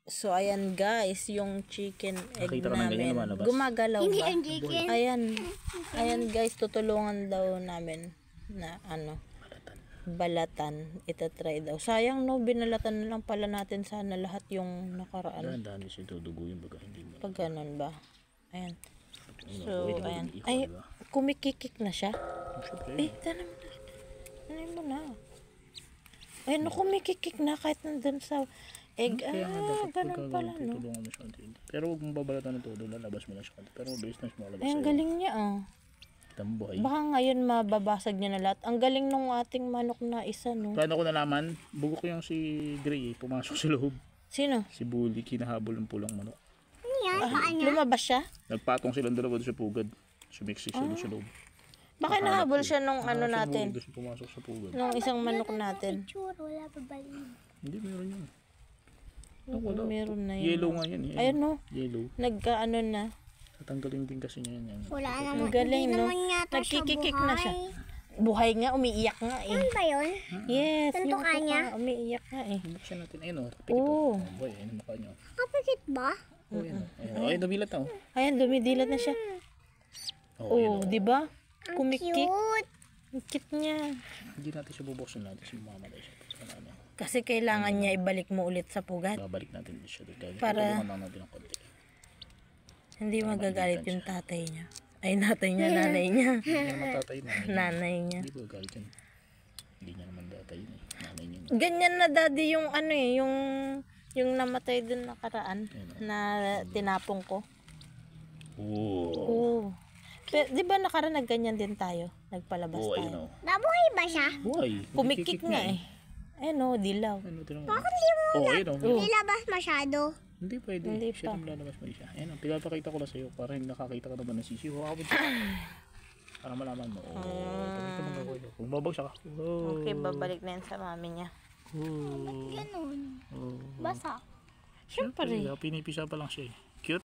So, ayan guys, yung chicken egg Nakita naman ganyan namin. lumalabas. Gumagalaw Hindi ba? ang chicken. Ayan. Ayan guys, tutulungan daw namin na balatan. Itatry daw. Sayang no, binalatan na lang pala natin sana lahat yung nakaraan. Dahan-dahan siya duduguin baga hindi mo. Pag ganun ba? Ayan. Ayun, So, pwede mo ayan. din Ay, diba? kumikikik na siya. Siyempre. Ay, tanong mo na. Tanong mo na. Ay, no, kumikikik na kahit nandun sa egg. Kaya nga dapat Ganun pala, no? tutulungan mo siya konti. Pero huwag mong babalatan ng todo, lalabas mo na siya konti. Pero mabilis na siya makalabas Ay, ang sa'yo. galing niya, oh. Kita mo buhay. Baka ngayon mababasag niya na lahat. Ang galing nung ating manok na isa, no? Paano ko nalaman? Bugo ko yung si Gray pumasok sa loob. Sino? Si Bully, kinahabol ng pulang manok. Ano yan? Paan niya? Lumabas siya? Nagpatong silang dalawa doon sa pugad. Sumiksik sila doon sa loob. Baka nahabol siya nung ano Si natin? Bully doon siya pumasok sa pugad. Nung isang manok natin. Picture, wala pa balid. Hindi, meron yun. Oo, meron na yun. Yellow nga yan. Ayun, no? Yellow. Nagkaano na. Tatanggalin din kasi niya yan. Wala Ang naman. galing, Hindi no? naman yata siya Nagkikikik buhay. na siya. Buhay nga, umiiyak nga eh. Ano ba yun? Yes, Tanto yung ka niya? tuka, umiiyak nga eh. Buksan natin. Ayun o. Pikit Oo. o. Boy, ayun ang mukha niyo. Kapagit ba? Oh, ayun o. Ayun, dumilat na o. Ayan, dumidilat na siya. Oh, ayun Oh, o. di ba? Ang Kumikik. cute. Ang cute niya. Hindi natin siya bubuksan natin. Siya mamamatay siya. Ano, Kasi kailangan niya ibalik mo ulit sa pugat. babalik natin din siya. Para- Tulungan lang natin ng konti. Hindi magagalit yung tatay niya. Ay, natay niya, nanay niya. Hindi niya naman tatay na. Nanay niya. Hindi po galit yan. Hindi niya naman tatay na. Nanay niya. Ganyan na daddy yung ano eh, yung namatay dun nakaraan na tinapong ko. Oo. Oo. Pero, di ba nakaraan nagganyan din tayo? Nagpalabas Oo, ayun tayo. o. Nabuhay ba siya? Buhay. Kumikik nga eh. Ayun o, dilaw. Ano, tinanong mo? Bakit hindi mo Oo, ayun o. Hindi labas masyado? Hindi pwede. Hindi Siya pa. naman lalabas mo siya. Ayun o. Pinapakita ko lang sa'yo para hindi nakakita ka naman ng sisiyo. Para malaman mo. Oo. Pakita mo nga ko. Kung babagsak ka. Oo. Okay, babalik na yan sa mami niya. Oo. Ganun. Oo. Basa. Siyempre. Pinipisa pa lang siya eh.